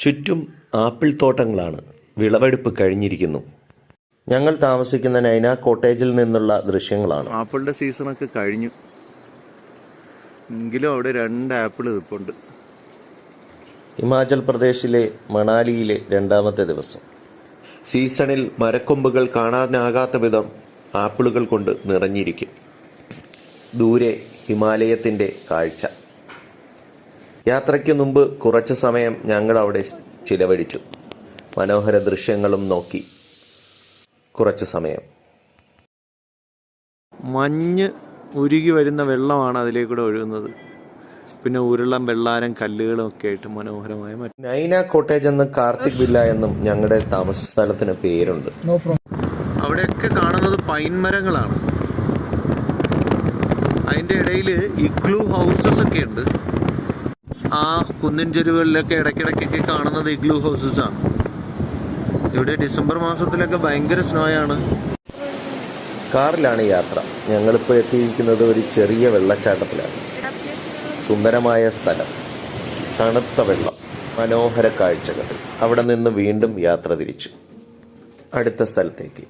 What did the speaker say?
ചുറ്റും ആപ്പിൾ തോട്ടങ്ങളാണ്. വിളവെടുപ്പ് കഴിഞ്ഞിരിക്കുന്നു. ഞങ്ങൾ താമസിക്കുന്ന നൈന കോട്ടേജിൽ നിന്നുള്ള ദൃശ്യങ്ങളാണ്. ആപ്പിളിൻ്റെ സീസണൊക്കെ കഴിഞ്ഞു എങ്കിലും അവിടെ 2 ആപ്പിൾ നിൽപ്പുണ്ട്. ഹിമാചൽ പ്രദേശിലെ മണാലിയിലെ 2ാമത്തെ ദിവസം. സീസണിൽ മരക്കൊമ്പുകൾ കാണാനാകാത്ത വിധം ആപ്പിളുകൾ കൊണ്ട് നിറഞ്ഞിരിക്കും. ദൂരെ ഹിമാലയത്തിൻ്റെ കാഴ്ച. യാത്രയ്ക്ക് മുമ്പ് കുറച്ച് സമയം ഞങ്ങൾ അവിടെ ചിലവഴിച്ചു. മനോഹര ദൃശ്യങ്ങളും നോക്കി കുറച്ച് സമയം. മഞ്ഞ് ഉരുകി വരുന്ന വെള്ളമാണ് അതിലേക്കൂടെ ഒഴുകുന്നത്. പിന്നെ ഉരുളം വെള്ളാരം കല്ലുകളും ഒക്കെ ആയിട്ട് മനോഹരമായ നൈന കോട്ടേജ് എന്നും കാർത്തിക് വില്ല എന്നും ഞങ്ങളുടെ താമസ സ്ഥലത്തിന് പേരുണ്ട്. അവിടെയൊക്കെ കാണുന്നത് പൈൻ മരങ്ങളാണ്. അതിൻ്റെ ഇടയിൽ ഇഗ്ലൂ ഹൗസസ് ഒക്കെ ഉണ്ട്. ആ കുന്നിൻ ചെരുവുകളിലൊക്കെ ഇടയ്ക്കിടയ്ക്കൊക്കെ കാണുന്നത് ഇഗ്ലൂ ഹൗസസ് ആണ്. ഇവിടെ ഡിസംബർ മാസത്തിലൊക്കെ ഭയങ്കര സ്നോയാണ്. കാറിലാണ് യാത്ര. ഞങ്ങളിപ്പോൾ എത്തിയിരിക്കുന്നത് ഒരു ചെറിയ വെള്ളച്ചാട്ടത്തിലാണ്. സുന്ദരമായ സ്ഥലം, തണുത്ത വെള്ളം, മനോഹര കാഴ്ചകൾ. അവിടെ നിന്ന് വീണ്ടും യാത്ര തിരിച്ചു അടുത്ത സ്ഥലത്തേക്ക്.